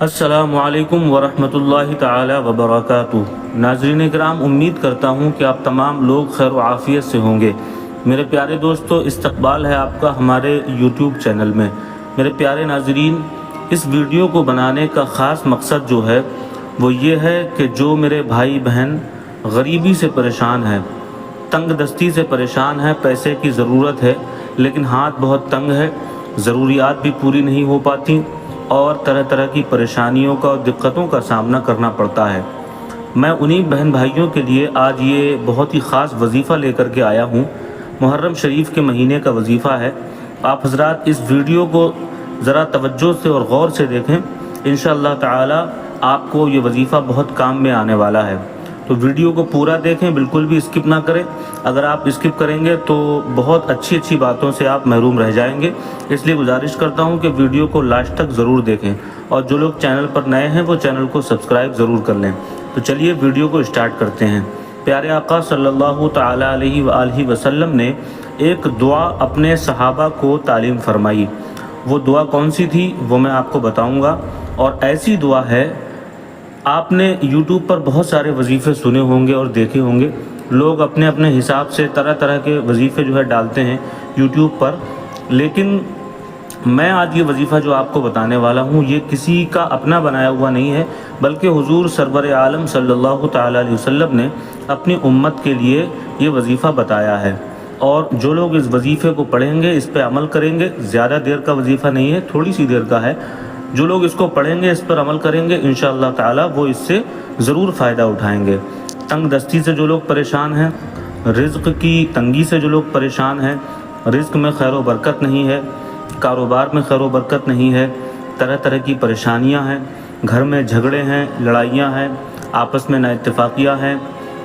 السلام علیکم ورحمۃ اللہ تعالی وبرکاتہ۔ ناظرین کرام، امید کرتا ہوں کہ آپ تمام لوگ خیر و عافیت سے ہوں گے۔ میرے پیارے دوستو، استقبال ہے آپ کا ہمارے یوٹیوب چینل میں۔ میرے پیارے ناظرین، اس ویڈیو کو بنانے کا خاص مقصد جو ہے وہ یہ ہے کہ جو میرے بھائی بہن غریبی سے پریشان ہیں، تنگ دستی سے پریشان ہیں، پیسے کی ضرورت ہے لیکن ہاتھ بہت تنگ ہے، ضروریات بھی پوری نہیں ہو پاتی اور طرح طرح کی پریشانیوں کا اور دقتوں کا سامنا کرنا پڑتا ہے، میں انہی بہن بھائیوں کے لیے آج یہ بہت ہی خاص وظیفہ لے کر کے آیا ہوں۔ محرم شریف کے مہینے کا وظیفہ ہے۔ آپ حضرات اس ویڈیو کو ذرا توجہ سے اور غور سے دیکھیں، انشاءاللہ تعالی آپ کو یہ وظیفہ بہت کام میں آنے والا ہے۔ تو ویڈیو کو پورا دیکھیں، بالکل بھی اسکپ نہ کریں۔ اگر آپ اسکپ کریں گے تو بہت اچھی باتوں سے آپ محروم رہ جائیں گے، اس لیے گزارش کرتا ہوں کہ ویڈیو کو لاسٹ تک ضرور دیکھیں، اور جو لوگ چینل پر نئے ہیں وہ چینل کو سبسکرائب ضرور کر لیں۔ تو چلیے ویڈیو کو اسٹارٹ کرتے ہیں۔ پیارے آقا صلی اللہ تعالی علیہ وآلہ وسلم نے ایک دعا اپنے صحابہ کو تعلیم فرمائی۔ وہ دعا کون سی تھی وہ میں آپ کو بتاؤں گا، اور ایسی دعا ہے، آپ نے یوٹیوب پر بہت سارے وظیفے سنے ہوں گے اور دیکھے ہوں گے، لوگ اپنے اپنے حساب سے طرح طرح کے وظیفے جو ہے ڈالتے ہیں یوٹیوب پر، لیکن میں آج یہ وظیفہ جو آپ کو بتانے والا ہوں یہ کسی کا اپنا بنایا ہوا نہیں ہے، بلکہ حضور سرور عالم صلی اللہ تعالی علیہ وسلم نے اپنی امت کے لیے یہ وظیفہ بتایا ہے، اور جو لوگ اس وظیفے کو پڑھیں گے، اس پہ عمل کریں گے، زیادہ دیر کا وظیفہ نہیں ہے، تھوڑی سی دیر کا ہے، جو لوگ اس کو پڑھیں گے، اس پر عمل کریں گے، انشاءاللہ تعالی وہ اس سے ضرور فائدہ اٹھائیں گے۔ تنگ دستی سے جو لوگ پریشان ہیں، رزق کی تنگی سے جو لوگ پریشان ہیں، رزق میں خیر و برکت نہیں ہے، کاروبار میں خیر و برکت نہیں ہے، طرح طرح کی پریشانیاں ہیں، گھر میں جھگڑے ہیں، لڑائیاں ہیں، آپس میں نااتفاقیاں ہیں،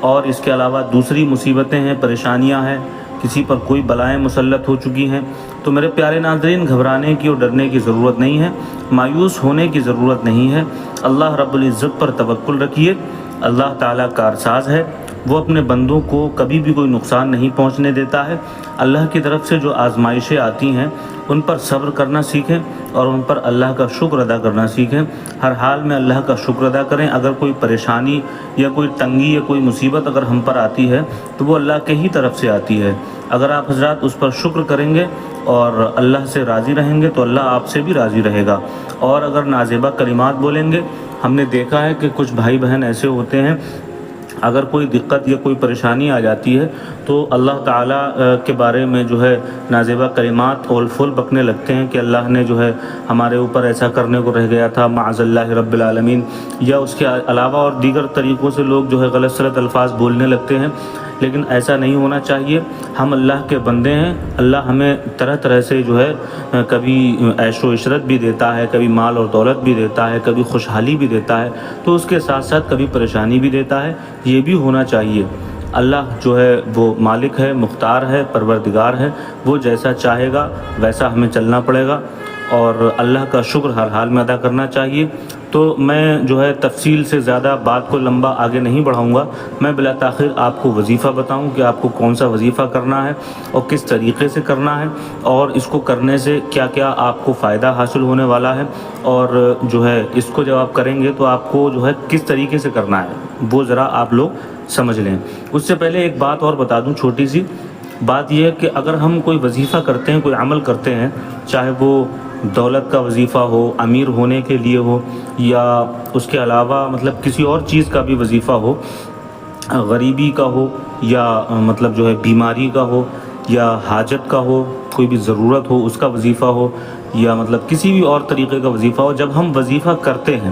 اور اس کے علاوہ دوسری مصیبتیں ہیں، پریشانیاں ہیں، کسی پر کوئی بلائیں مسلط ہو چکی ہیں، تو میرے پیارے ناظرین، گھبرانے کی اور ڈرنے کی ضرورت نہیں ہے، مایوس ہونے کی ضرورت نہیں ہے۔ اللہ رب العزت پر توکل رکھیے، اللہ تعالیٰ کارساز ہے، وہ اپنے بندوں کو کبھی بھی کوئی نقصان نہیں پہنچنے دیتا ہے۔ اللہ کی طرف سے جو آزمائشیں آتی ہیں ان پر صبر کرنا سیکھیں اور ان پر اللہ کا شکر ادا کرنا سیکھیں۔ ہر حال میں اللہ کا شکر ادا کریں۔ اگر کوئی پریشانی یا کوئی تنگی یا کوئی مصیبت اگر ہم پر آتی ہے تو وہ اللہ کے ہی طرف سے آتی ہے۔ اگر آپ حضرات اس پر شکر کریں گے اور اللہ سے راضی رہیں گے تو اللہ آپ سے بھی راضی رہے گا، اور اگر نازیبہ کلمات بولیں گے، ہم نے دیکھا ہے کہ کچھ بھائی بہن ایسے ہوتے ہیں، اگر کوئی دقت یا کوئی پریشانی آ جاتی ہے تو اللہ تعالیٰ کے بارے میں جو ہے نازیبہ کلمات اول فول بکنے لگتے ہیں کہ اللہ نے جو ہے ہمارے اوپر ایسا کرنے کو رہ گیا تھا، معاذ اللہ رب العالمین، یا اس کے علاوہ اور دیگر طریقوں سے لوگ جو ہے غلط سلط الفاظ بولنے لگتے ہیں، لیکن ایسا نہیں ہونا چاہیے۔ ہم اللہ کے بندے ہیں، اللہ ہمیں طرح طرح سے جو ہے کبھی عیش و عشرت بھی دیتا ہے، کبھی مال اور دولت بھی دیتا ہے، کبھی خوشحالی بھی دیتا ہے، تو اس کے ساتھ ساتھ کبھی پریشانی بھی دیتا ہے، یہ بھی ہونا چاہیے۔ اللہ جو ہے وہ مالک ہے، مختار ہے، پروردگار ہے، وہ جیسا چاہے گا ویسا ہمیں چلنا پڑے گا، اور اللہ کا شکر ہر حال میں ادا کرنا چاہیے۔ تو میں جو ہے تفصیل سے زیادہ بات کو لمبا آگے نہیں بڑھاؤں گا، میں بلا تاخیر آپ کو وظیفہ بتاؤں کہ آپ کو کون سا وظیفہ کرنا ہے اور کس طریقے سے کرنا ہے، اور اس کو کرنے سے کیا کیا آپ کو فائدہ حاصل ہونے والا ہے، اور جو ہے اس کو جب آپ کریں گے تو آپ کو جو ہے کس طریقے سے کرنا ہے وہ ذرا آپ لوگ سمجھ لیں۔ اس سے پہلے ایک بات اور بتا دوں، چھوٹی سی بات یہ ہے کہ اگر ہم کوئی وظیفہ کرتے ہیں، کوئی عمل کرتے ہیں، چاہے وہ دولت کا وظیفہ ہو، امیر ہونے کے لیے ہو، یا اس کے علاوہ مطلب کسی اور چیز کا بھی وظیفہ ہو، غریبی کا ہو، یا مطلب جو ہے بیماری کا ہو، یا حاجت کا ہو، کوئی بھی ضرورت ہو اس کا وظیفہ ہو، یا مطلب کسی بھی اور طریقے کا وظیفہ ہو، جب ہم وظیفہ کرتے ہیں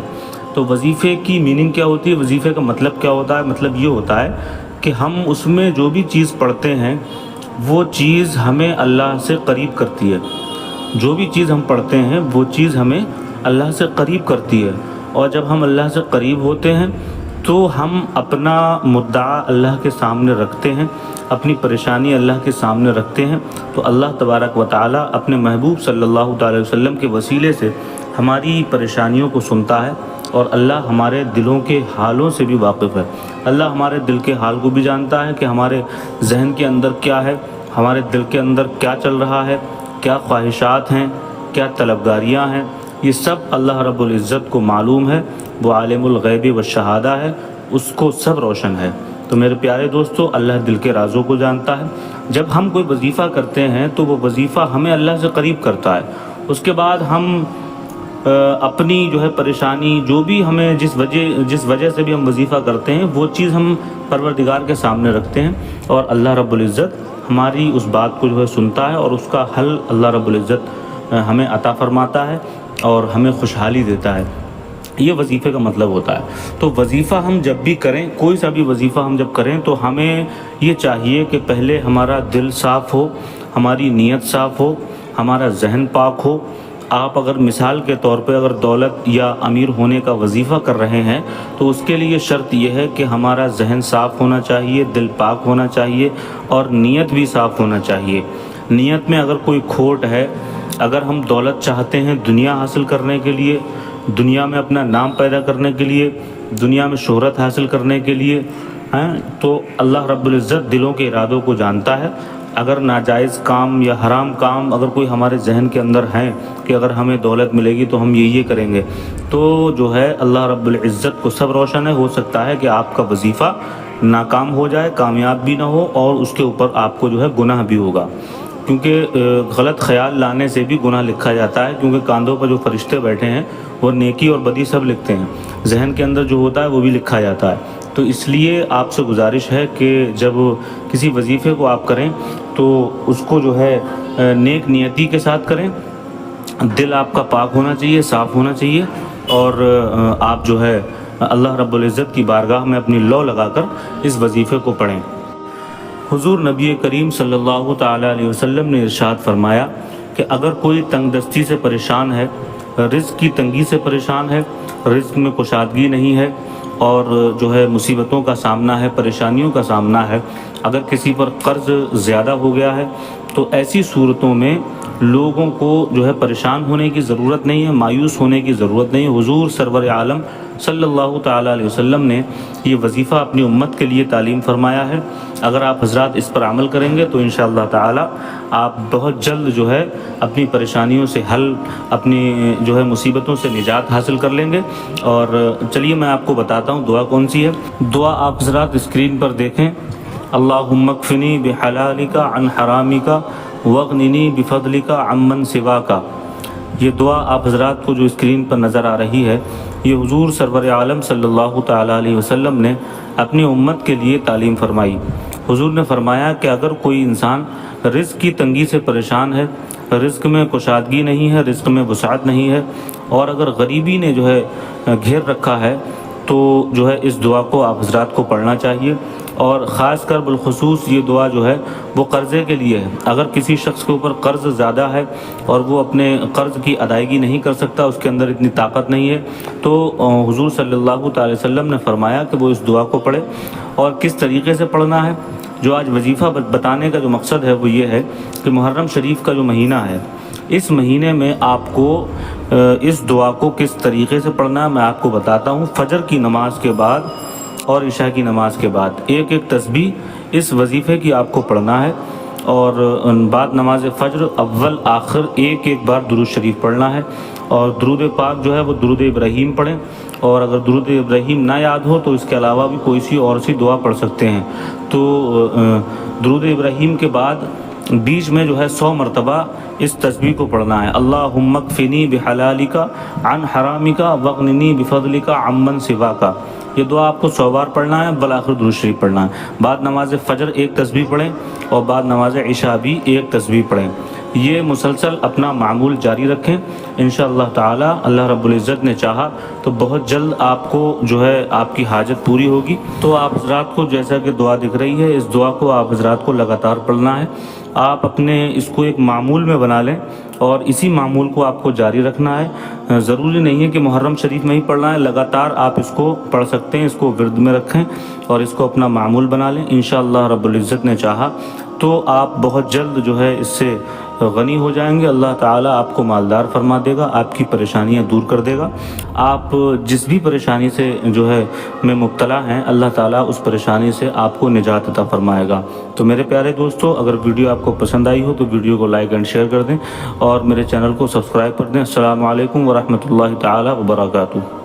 تو وظیفے کی میننگ کیا ہوتی ہے، وظیفے کا مطلب کیا ہوتا ہے؟ مطلب یہ ہوتا ہے کہ ہم اس میں جو بھی چیز پڑھتے ہیں وہ چیز ہمیں اللہ سے قریب کرتی ہے، جو بھی چیز ہم پڑھتے ہیں وہ چیز ہمیں اللہ سے قریب کرتی ہے، اور جب ہم اللہ سے قریب ہوتے ہیں تو ہم اپنا مدعا اللہ کے سامنے رکھتے ہیں، اپنی پریشانی اللہ کے سامنے رکھتے ہیں، تو اللہ تبارک و تعالیٰ اپنے محبوب صلی اللہ تعالی وسلم کے وسیلے سے ہماری پریشانیوں کو سنتا ہے، اور اللہ ہمارے دلوں کے حالوں سے بھی واقف ہے۔ اللہ ہمارے دل کے حال کو بھی جانتا ہے کہ ہمارے ذہن کے اندر کیا ہے، ہمارے دل کے اندر کیا چل رہا ہے، کیا خواہشات ہیں، کیا طلبگاریاں ہیں، یہ سب اللہ رب العزت کو معلوم ہے، وہ عالم الغیب والشہادہ ہے، اس کو سب روشن ہے۔ تو میرے پیارے دوستو، اللہ دل کے رازوں کو جانتا ہے۔ جب ہم کوئی وظیفہ کرتے ہیں تو وہ وظیفہ ہمیں اللہ سے قریب کرتا ہے۔ اس کے بعد ہم اپنی جو ہے پریشانی، جو بھی ہمیں جس وجہ سے بھی ہم وظیفہ کرتے ہیں، وہ چیز ہم پروردگار کے سامنے رکھتے ہیں، اور اللہ رب العزت ہماری اس بات کو جو ہے سنتا ہے، اور اس کا حل اللہ رب العزت ہمیں عطا فرماتا ہے اور ہمیں خوشحالی دیتا ہے۔ یہ وظیفے کا مطلب ہوتا ہے۔ تو وظیفہ ہم جب بھی کریں، کوئی سا بھی وظیفہ ہم جب کریں، تو ہمیں یہ چاہیے کہ پہلے ہمارا دل صاف ہو، ہماری نیت صاف ہو، ہمارا ذہن پاک ہو۔ آپ اگر مثال کے طور پہ اگر دولت یا امیر ہونے کا وظیفہ کر رہے ہیں تو اس کے لیے شرط یہ ہے کہ ہمارا ذہن صاف ہونا چاہیے، دل پاک ہونا چاہیے، اور نیت بھی صاف ہونا چاہیے۔ نیت میں اگر کوئی کھوٹ ہے، اگر ہم دولت چاہتے ہیں دنیا حاصل کرنے کے لیے، دنیا میں اپنا نام پیدا کرنے کے لیے، دنیا میں شہرت حاصل کرنے کے لیے، تو اللہ رب العزت دلوں کے ارادوں کو جانتا ہے۔ اگر ناجائز کام یا حرام کام اگر کوئی ہمارے ذہن کے اندر ہیں کہ اگر ہمیں دولت ملے گی تو ہم یہ کریں گے، تو جو ہے اللہ رب العزت کو سب روشن ہے، ہو سکتا ہے کہ آپ کا وظیفہ ناکام ہو جائے، کامیاب بھی نہ ہو، اور اس کے اوپر آپ کو جو ہے گناہ بھی ہوگا، کیونکہ غلط خیال لانے سے بھی گناہ لکھا جاتا ہے، کیونکہ کاندھوں پر جو فرشتے بیٹھے ہیں وہ نیکی اور بدی سب لکھتے ہیں، ذہن کے اندر جو ہوتا ہے وہ بھی لکھا جاتا ہے۔ تو اس لیے آپ سے گزارش ہے کہ جب کسی وظیفے کو آپ کریں تو اس کو جو ہے نیک نیتی کے ساتھ کریں، دل آپ کا پاک ہونا چاہیے، صاف ہونا چاہیے، اور آپ جو ہے اللہ رب العزت کی بارگاہ میں اپنی لو لگا کر اس وظیفے کو پڑھیں۔ حضور نبی کریم صلی اللہ تعالیٰ علیہ وسلم نے ارشاد فرمایا کہ اگر کوئی تنگ دستی سے پریشان ہے، رزق کی تنگی سے پریشان ہے، رزق میں کشادگی نہیں ہے، اور جو ہے مصیبتوں کا سامنا ہے، پریشانیوں کا سامنا ہے، اگر کسی پر قرض زیادہ ہو گیا ہے، تو ایسی صورتوں میں لوگوں کو جو ہے پریشان ہونے کی ضرورت نہیں ہے، مایوس ہونے کی ضرورت نہیں ہے۔ حضور سرور عالم صلی اللہ تعالیٰ علیہ وسلم نے یہ وظیفہ اپنی امت کے لیے تعلیم فرمایا ہے۔ اگر آپ حضرات اس پر عمل کریں گے تو انشاءاللہ تعالیٰ آپ بہت جلد جو ہے اپنی پریشانیوں سے حل، اپنی جو ہے مصیبتوں سے نجات حاصل کر لیں گے۔ اور چلیے میں آپ کو بتاتا ہوں دعا کون سی ہے۔ دعا آپ حضرات اسکرین پر دیکھیں۔ اللہم اکفنی بحلالک عن حرامک واغننی بفضلک عمن سواک۔ یہ دعا آپ حضرات کو جو اسکرین پر نظر آ رہی ہے، یہ حضور سرور عالم صلی اللہ تعالیٰ علیہ وسلم نے اپنی امت کے لیے تعلیم فرمائی۔ حضور نے فرمایا کہ اگر کوئی انسان رزق کی تنگی سے پریشان ہے، رزق میں کشادگی نہیں ہے، رزق میں وسعت نہیں ہے، اور اگر غریبی نے جو ہے گھیر رکھا ہے، تو جو ہے اس دعا کو آپ حضرات کو پڑھنا چاہیے۔ اور خاص کر بالخصوص یہ دعا جو ہے وہ قرضے کے لیے ہے۔ اگر کسی شخص کے اوپر قرض زیادہ ہے اور وہ اپنے قرض کی ادائیگی نہیں کر سکتا، اس کے اندر اتنی طاقت نہیں ہے، تو حضور صلی اللہ تعالی وسلم نے فرمایا کہ وہ اس دعا کو پڑھے۔ اور کس طریقے سے پڑھنا ہے، جو آج وظیفہ بتانے کا جو مقصد ہے وہ یہ ہے کہ محرم شریف کا جو مہینہ ہے، اس مہینے میں آپ کو اس دعا کو کس طریقے سے پڑھنا ہے میں آپ کو بتاتا ہوں۔ فجر کی نماز کے بعد اور عشاء کی نماز کے بعد ایک ایک تسبیح اس وظیفے کی آپ کو پڑھنا ہے، اور بعد نماز فجر اول آخر ایک ایک بار درود شریف پڑھنا ہے، اور درود پاک جو ہے وہ درود ابراہیم پڑھیں، اور اگر درود ابراہیم نہ یاد ہو تو اس کے علاوہ بھی کوئی سی اور سی دعا پڑھ سکتے ہیں۔ تو درود ابراہیم کے بعد بیچ میں جو ہے 100 مرتبہ اس تسبیح کو پڑھنا ہے۔ اللہم اکفنی بحلالک عن حرامک واغننی بفضلک عمن سواک۔ یہ دعا آپ کو 100 بار پڑھنا ہے، بالآخر درود شریف پڑھنا ہے۔ بعد نماز فجر ایک تسبیح پڑھیں، اور بعد نماز عشاء بھی ایک تسبیح پڑھیں۔ یہ مسلسل اپنا معمول جاری رکھیں، انشاءاللہ تعالی اللہ رب العزت نے چاہا تو بہت جلد آپ کو جو ہے آپ کی حاجت پوری ہوگی۔ تو آپ حضرات کو جیسا کہ دعا دکھ رہی ہے، اس دعا کو آپ حضرات کو لگاتار پڑھنا ہے۔ آپ اپنے اس کو ایک معمول میں بنا لیں، اور اسی معمول کو آپ کو جاری رکھنا ہے۔ ضروری نہیں ہے کہ محرم شریف میں ہی پڑھنا ہے، لگاتار آپ اس کو پڑھ سکتے ہیں، اس کو ورد میں رکھیں اور اس کو اپنا معمول بنا لیں۔ انشاءاللہ رب العزت نے چاہا تو آپ بہت جلد جو ہے اس سے غنی ہو جائیں گے. اللہ تعالیٰ آپ کو مالدار فرما دے گا, آپ کی پریشانیاں دور کر دے گا. آپ جس بھی پریشانی سے جو ہے میں مبتلا ہیں, اللہ تعالیٰ اس پریشانی سے آپ کو نجات عطا فرمائے گا. تو میرے پیارے دوستو, اگر ویڈیو آپ کو پسند آئی ہو تو ویڈیو کو لائک اینڈ شیئر کر دیں اور میرے چینل کو سبسکرائب کر دیں. السلام علیکم ورحمۃ اللہ تعالیٰ وبرکاتہ.